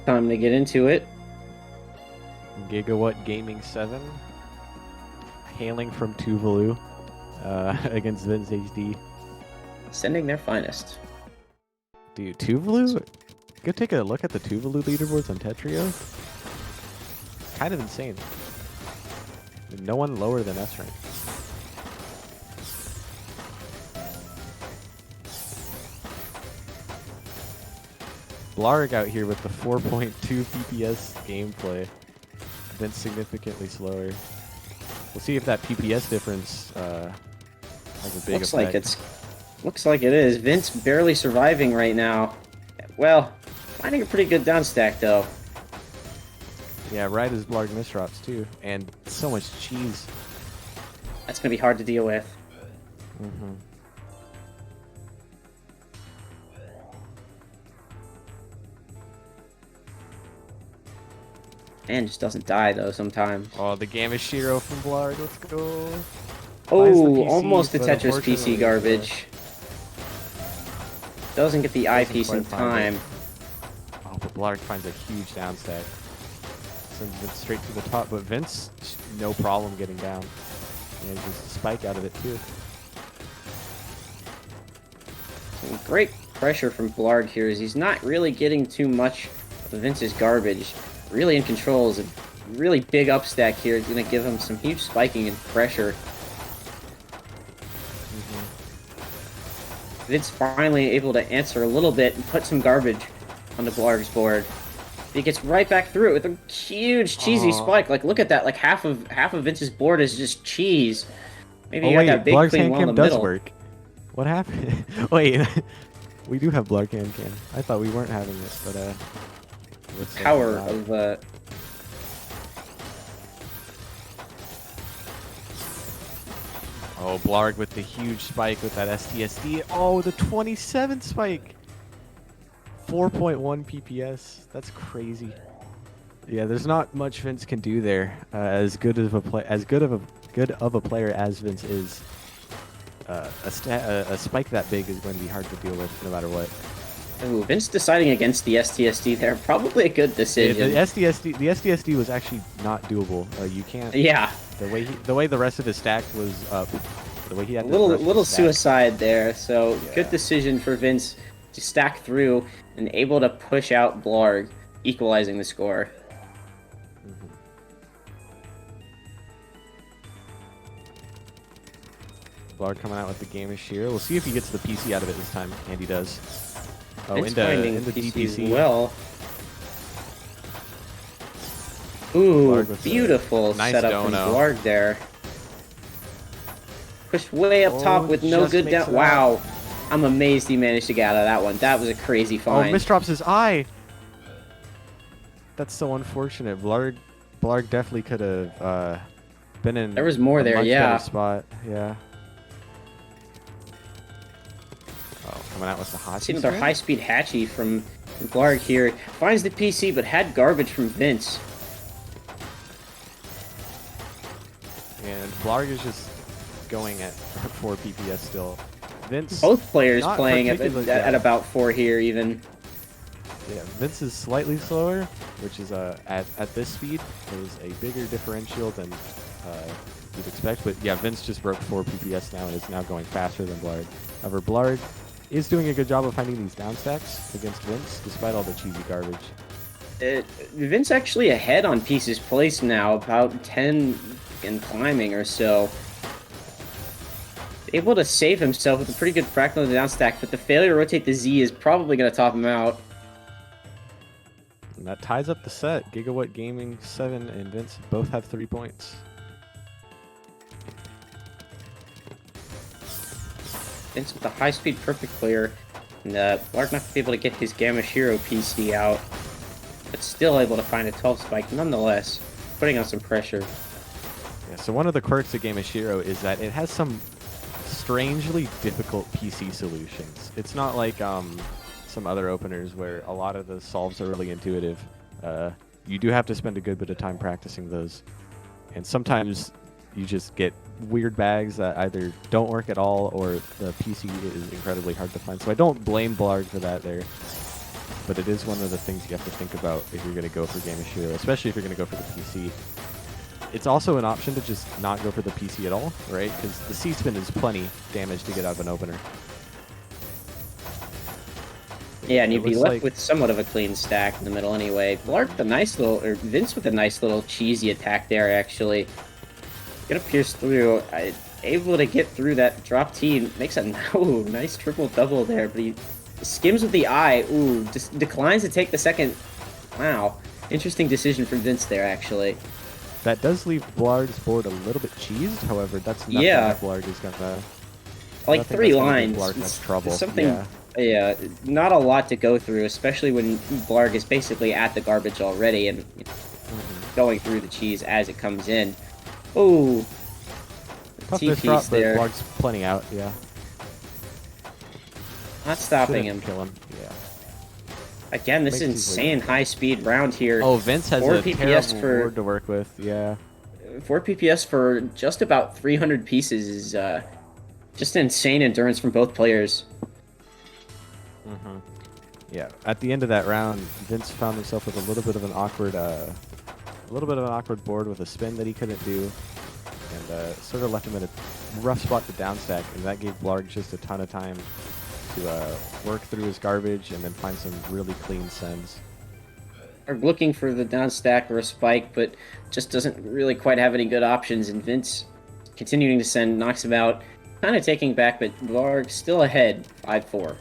Time to get into it. gigawhatgaming7, hailing from Tuvalu, against VinceHD. Sending their finest. Dude, Tuvalu? Go take a look at the Tuvalu leaderboards on Tetrio. Kind of insane. No one lower than S rank. Blaarg out here with the 4.2 PPS gameplay. Vince significantly slower. We'll see if that PPS difference has a big effect. Looks like it is. Vince barely surviving right now. Well, finding a pretty good down stack though. Yeah, right as Blaarg misdrops too, and so much cheese. That's gonna be hard to deal with. Man, just doesn't die though sometimes. Oh, the Gamma Shiro from Blaarg, let's go. Oh, almost the Tetris PC garbage. Doesn't get the eyepiece in time. Oh, but Blaarg finds a huge down stack. Sends it straight to the top, but Vince, no problem getting down. And just a spike out of it too. Great pressure from Blaarg here as he's not really getting too much of Vince's garbage. Really in control is a really big upstack here. It's going to give him some huge spiking and pressure. Vince finally able to answer a little bit and put some garbage on the Blaarg's board. He gets right back through it with a huge cheesy spike. Like, look at that. Like half of Vince's board is just cheese. Maybe you got that big clean wall in the middle. Work. What happened? Wait, we do have Blaarg cam. I thought we weren't having this, but power of Oh, Blaarg with the huge spike with that STSD. Oh, the 27 spike. 4.1 PPS. That's crazy. Yeah, there's not much Vince can do there. As good of a player as Vince is, a spike that big is going to be hard to deal with no matter what. Ooh, Vince deciding against the STSD there. Probably a good decision. Yeah, the STSD was actually not doable. You can't. Yeah. The way the rest of his stack was up. The way he had little suicide there. So yeah. Good decision for Vince to stack through and able to push out Blaarg, equalizing the score. Blaarg coming out with the Gamma Shiro. We'll see if he gets the PC out of it this time, and he does. Oh, Vince into DPC. Well. Ooh, beautiful nice setup dono. from Blaarg there. Pushed way up top with no good down. Wow. I'm amazed he managed to get out of that one. That was a crazy find. Oh, misdrops his eye. That's so unfortunate. Blaarg definitely could have been in. There was more there, much yeah. Better spot, yeah. Oh, coming out with the hot. Seeing our high-speed hatchy from Blaarg here. Finds the PC, but had garbage from Vince. And Blaarg is just going at 4 PPS still. Vince. Both players playing at about 4 here, even. Yeah, Vince is slightly slower, which is at this speed is a bigger differential than you'd expect. But yeah, Vince just broke 4 PPS now and is now going faster than Blaarg. However, Blaarg is doing a good job of finding these down stacks against Vince, despite all the cheesy garbage. Vince actually ahead on pieces placed now, about 10 and climbing or so. Able to save himself with a pretty good fractal of the down stack, but the failure to rotate the Z is probably going to top him out. And that ties up the set. gigawhatgaming7 and Vince both have 3 points. Vince with the high-speed perfect clear, and Blaarg not going to be able to get his Gamma Shiro PC out, but still able to find a 12 spike nonetheless, putting on some pressure. Yeah, so one of the quirks of Gamma Shiro is that it has some strangely difficult PC solutions. It's not like some other openers where a lot of the solves are really intuitive. You do have to spend a good bit of time practicing those, and sometimes you just get weird bags that either don't work at all or the PC is incredibly hard to find. So I don't blame Blaarg for that there. but it is one of the things you have to think about if you're going to go for Game of Shiro, especially if you're going to go for the PC. It's also an option to just not go for the PC at all, right? Because the C-spin is plenty damage to get out of an opener. Yeah, and you'd be left with somewhat of a clean stack in the middle anyway. Blaarg with a nice little, or Vince with a nice little cheesy attack there, actually. Gonna pierce through. Able to get through that drop T. Makes a nice triple-double there, but he skims with the eye. Ooh, just declines to take the second. Wow. Interesting decision from Vince there, actually. That does leave Blaarg's board a little bit cheesed, however, that's nothing that Blaarg is gonna... Like 3 lines. Blaarg has trouble. Something... Yeah, not a lot to go through, especially when Blaarg is basically at the garbage already and going through the cheese as it comes in. Ooh. Tough misdrop, but Blaarg's plenty out, yeah. Not stopping him. Kill him, yeah. Again, this insane high-speed round here. Oh, Vince has a terrible board to work with, yeah. 4 PPS for just about 300 pieces is just insane endurance from both players. Yeah, at the end of that round, Vince found himself with a little bit of an awkward board with a spin that he couldn't do, and sort of left him in a rough spot to downstack, and that gave Blaarg just a ton of time to work through his garbage and then find some really clean sends. Are looking for the downstack or a spike, but just doesn't really quite have any good options, and Vince continuing to send knocks him out, kind of taking back, but Blaarg still ahead, 5-4.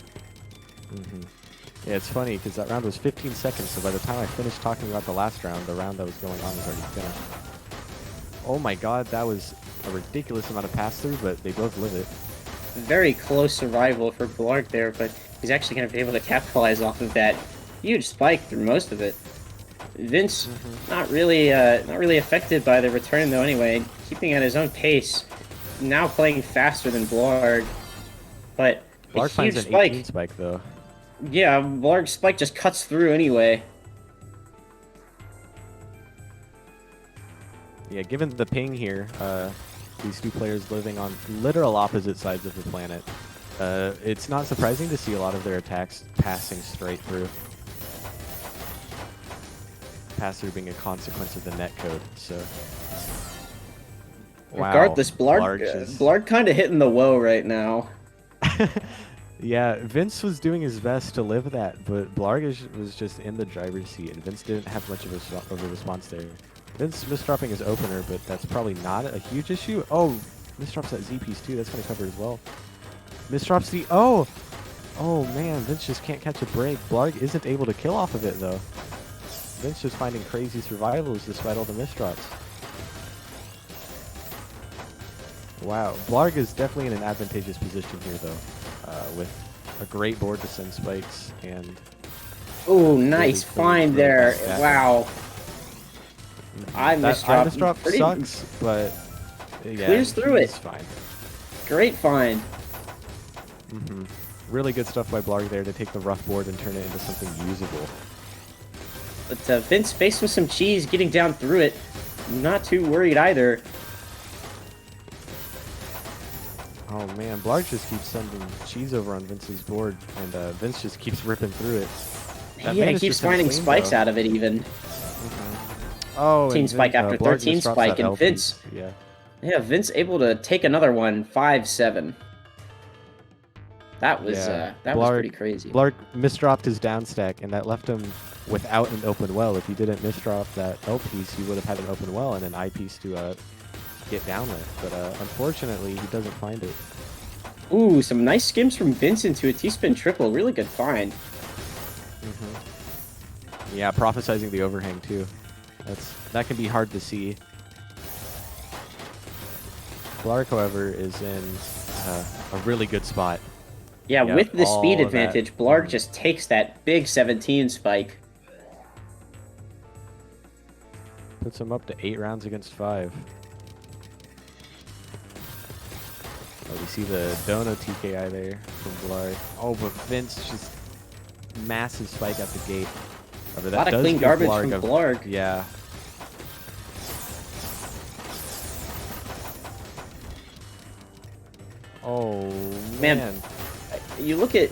Yeah, it's funny because that round was 15 seconds, so by the time I finished talking about the last round, the round that was going on was already finished. Oh my god, that was a ridiculous amount of pass-through, but they both live it. Very close survival for Blaarg there, but he's actually going to be able to capitalize off of that huge spike through most of it. Vince, not really affected by the return though anyway, keeping at his own pace, now playing faster than Blaarg, but Blaarg finds an 18 spike though. Yeah, Blaarg's spike just cuts through anyway. Yeah, given the ping here, these two players living on literal opposite sides of the planet, it's not surprising to see a lot of their attacks passing straight through. Pass-through being a consequence of the netcode, so... Wow, regardless, Blaarg kind of hitting the woe right now. Yeah, Vince was doing his best to live that, but Blaarg was just in the driver's seat, and Vince didn't have much of a response there. Vince misdropping his opener, but that's probably not a huge issue. Oh, misdrops that Z piece too, that's going to cover as well. Misdrops the... Oh! Oh man, Vince just can't catch a break. Blaarg isn't able to kill off of it though. Vince just finding crazy survivals despite all the misdrops. Wow, Blaarg is definitely in an advantageous position here though. With a great board to send spikes and... Ooh, nice find there. Wow. I misdrop sucks, but yeah, clears through it. Fine. Great find. Really good stuff by Blaarg there to take the rough board and turn it into something usable. But Vince faced with some cheese, getting down through it. Not too worried either. Oh man, Blaarg just keeps sending cheese over on Vince's board, and Vince just keeps ripping through it. Yeah, he keeps finding spikes out of it even. Oh, 13 spike after 13 spike, and Vince... Yeah, Vince able to take another one, 5-7. That was that was pretty crazy. Blaarg misdropped his downstack, and that left him without an open well. If he didn't misdrop that L piece, he would have had an open well and an I piece to get down with. But unfortunately, he doesn't find it. Ooh, some nice skims from Vince into a T-spin triple. Really good find. Yeah, prophesizing the overhang too. That can be hard to see. Blaarg, however, is in a really good spot. Yeah, with the speed advantage, Blaarg just takes that big 17 spike. Puts him up to 8 rounds against 5. Oh, we see the Dono TKI there from Blaarg. Oh, but Vince just massive spike at the gate. A lot of clean garbage from Blaarg. Yeah. Oh, man. You look at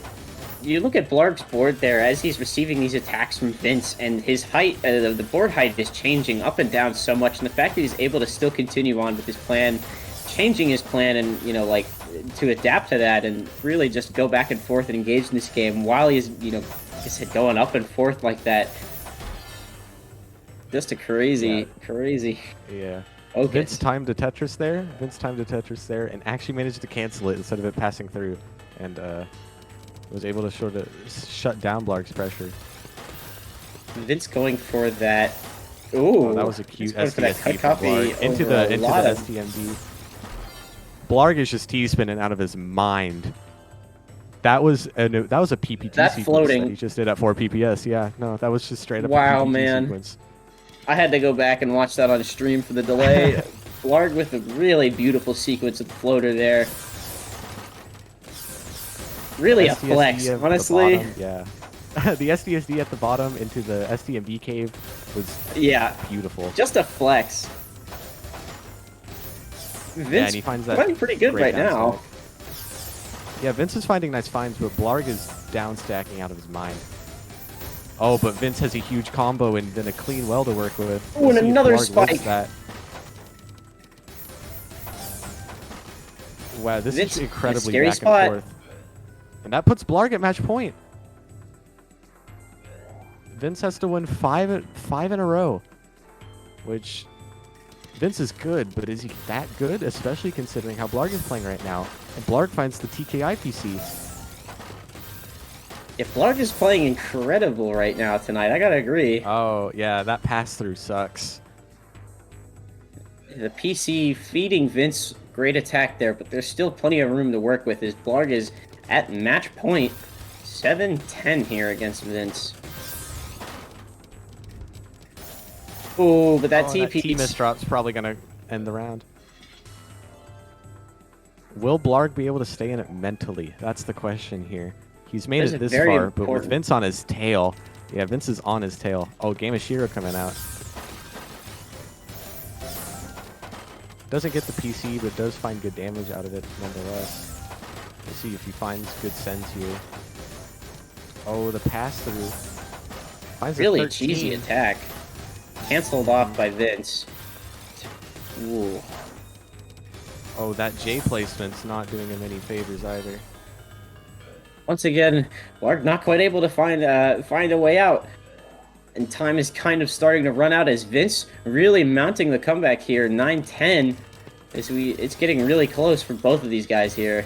you look at Blaarg's board there as he's receiving these attacks from Vince, and his height, the board height is changing up and down so much, and the fact that he's able to still continue on with his plan, changing his plan, and like to adapt to that, and really just go back and forth and engage in this game while he's like I said, going up and forth like that. Just a crazy. Yeah. Okay. Vince timed a Tetris there, and actually managed to cancel it instead of it passing through, and was able to sort of shut down Blaarg's pressure. Vince going for that. Ooh, oh, that was a cute cut STSD copy into the STMD. Blaarg is just T-spinning out of his mind. That was a PPT that sequence floating. that he just did at 4 PPS. Yeah, no, that was just straight up wow, a PPT man. sequence. I had to go back and watch that on stream for the delay. Blaarg with a really beautiful sequence of the floater there. Really a flex, honestly. Yeah. The SDSD at the bottom into the STMD cave was beautiful. Just a flex. Vince and he finds that playing pretty good right now. Yeah, Vince is finding nice finds, but Blaarg is down stacking out of his mind. Oh, but Vince has a huge combo and then a clean well to work with. Oh, and another spike. Wow, this Vince, is incredibly scary back spot. and forth. And that puts Blaarg at match point. Vince has to win five in a row, which Vince is good, but is he that good? Especially considering how Blaarg is playing right now. And Blaarg finds the TKI PC. If Blaarg is playing incredible right now tonight, I gotta agree. Oh, yeah, that pass-through sucks. The PC feeding Vince great attack there, but there's still plenty of room to work with as Blaarg is at match point. 7-10 here against Vince. Ooh, but that TP... That T-miss drop's probably going to end the round. Will Blaarg be able to stay in it mentally? That's the question here. He's made it this far, but with Vince on his tail... Yeah, Vince is on his tail. Oh, Game of Shiro coming out. Doesn't get the PC, but does find good damage out of it nonetheless. We'll see if he finds good sends here. Oh, the pass-through. Finds really cheesy attack. Cancelled off by Vince. Ooh. Oh, that J placement's not doing him any favors either. Once again, Blaarg not quite able to find a way out. And time is kind of starting to run out as Vince really mounting the comeback here. 9-10. It's getting really close for both of these guys here.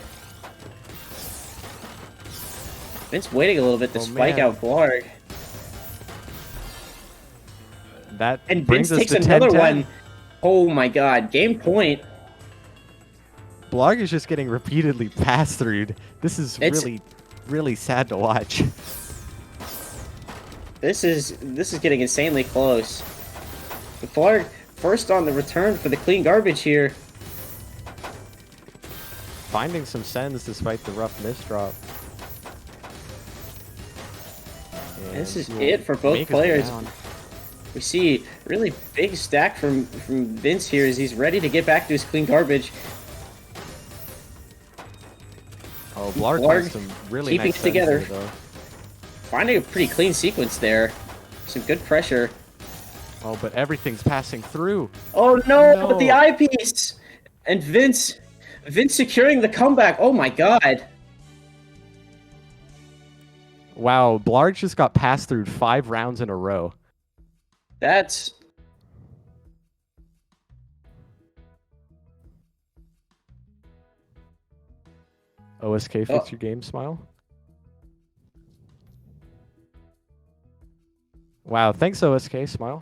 Vince waiting a little bit to spike out Blaarg. That and brings Vince us takes to another 10-10. one. Oh my god, game point. Blaarg is just getting repeatedly pass-through'd. This is really sad to watch. This is getting insanely close. But Blaarg first on the return for the clean garbage here. Finding some sends despite the rough misdrop. And this is it for both players. We see a really big stack from Vince here as he's ready to get back to his clean garbage. Oh, Blaarg has some really keeping nice it together. There, though. Finding a pretty clean sequence there. Some good pressure. Oh, but everything's passing through. Oh no, but the eyepiece! And Vince securing the comeback. Oh my god. Wow, Blaarg just got passed through 5 rounds in a row. That's... OSK, fix your game, smile. Wow, thanks OSK, smile.